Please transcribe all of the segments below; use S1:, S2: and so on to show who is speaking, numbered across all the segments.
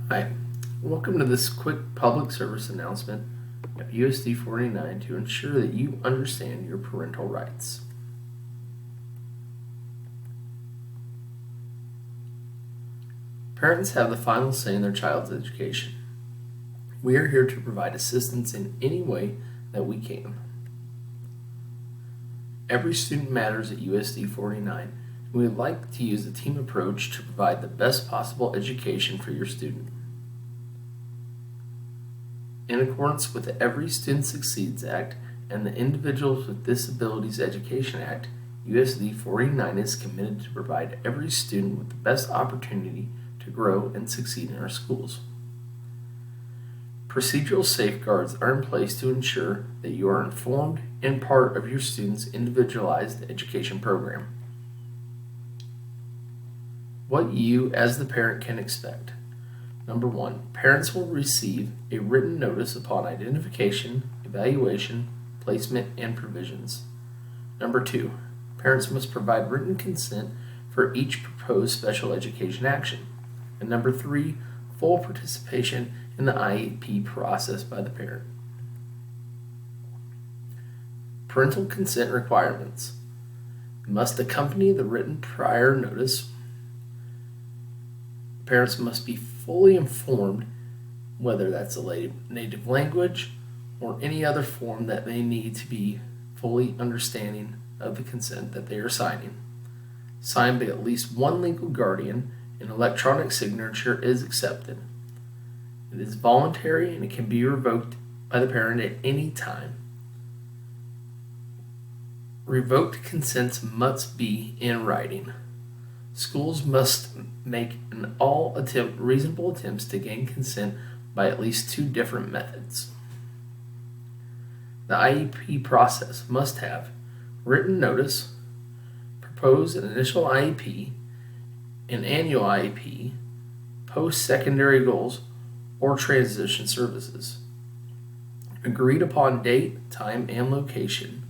S1: Hi, welcome to this quick public service announcement of USD 49 to ensure that you understand your parental rights. Parents have the final say in their child's education. We are here to provide assistance in any way that we can. Every student matters at USD 49, and we would like to use a team approach to provide the best possible education for your student. In accordance with the Every Student Succeeds Act and the Individuals with Disabilities Education Act, USD 49 is committed to provide every student with the best opportunity to grow and succeed in our schools. Procedural safeguards are in place to ensure that you are informed and part of your student's individualized education program. What you, as the parent, can expect. Number 1, parents will receive a written notice upon identification, evaluation, placement, and provisions. Number 2, parents must provide written consent for each proposed special education action. And number 3, full participation in the Iep process by the parent. Parental consent requirements must accompany the written prior notice. Parents must be fully informed, whether that's a native language or any other form that they need to be fully understanding of the consent that they are signing. Signed by at least one legal guardian, an electronic signature is accepted. It is voluntary and it can be revoked by the parent at any time. Revoked consents must be in writing. Schools must make reasonable attempts to gain consent by at least 2 different methods. The Iep process must have written notice, propose an initial IEP, an annual IEP, post-secondary goals, or transition services. Agreed upon date, time, and location,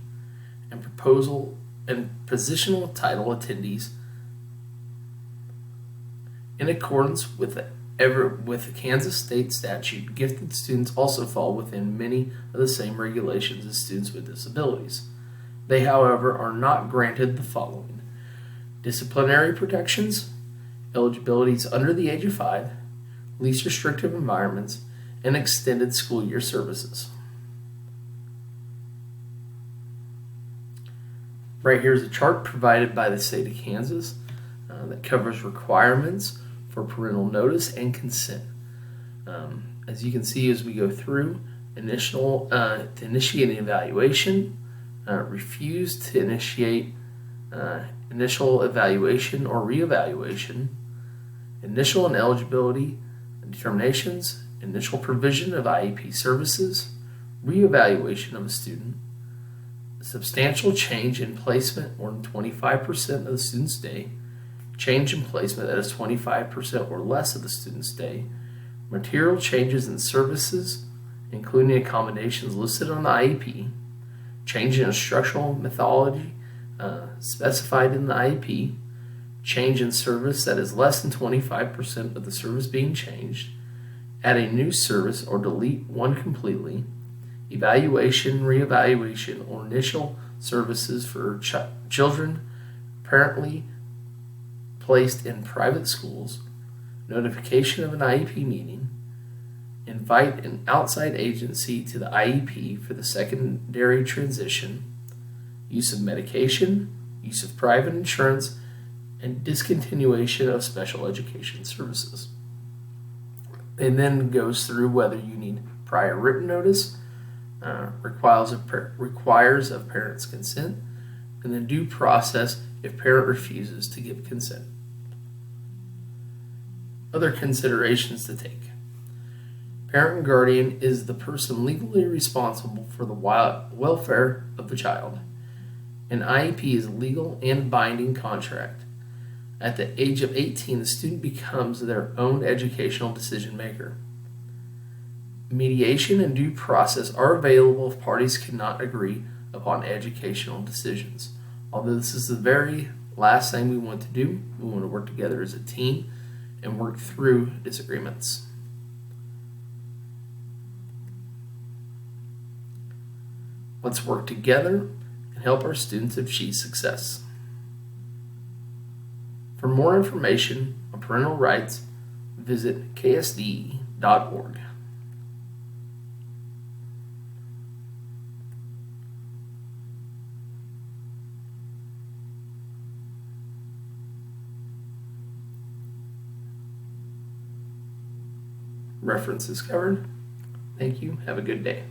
S1: and proposal and positional title attendees. In accordance with the Kansas state statute, gifted students also fall within many of the same regulations as students with disabilities. They, however, are not granted the following: disciplinary protections, eligibilities under the age of 5, least restrictive environments, and extended school year services. Right here is a chart provided by the state of Kansas that covers requirements for parental notice and consent. As you can see as we go through, to initiate an evaluation, refuse to initiate initial evaluation or reevaluation, initial ineligibility determinations, initial provision of IEP services, reevaluation of a student, substantial change in placement more than 25% of the student's day, change in placement that is 25% or less of the student's day, material changes in services, including accommodations listed on the IEP, change in instructional methodology specified in the IEP, change in service that is less than 25% of the service being changed, add a new service or delete one completely, evaluation, reevaluation, or initial services for children apparently placed in private schools, notification of an IEP meeting, invite an outside agency to the IEP for the secondary transition, use of medication, use of private insurance, and discontinuation of special education services. And then goes through whether you need prior written notice, requires of parents' consent, and then due process if parent refuses to give consent. Other considerations to take. Parent and guardian is the person legally responsible for the welfare of the child. An IEP is a legal and binding contract. At the age of 18, the student becomes their own educational decision maker. Mediation and due process are available if parties cannot agree upon educational decisions. Although this is the very last thing we want to do, we want to work together as a team and work through disagreements. Let's work together and help our students achieve success. For more information on parental rights, visit ksd.org. References covered. Thank you. Have a good day.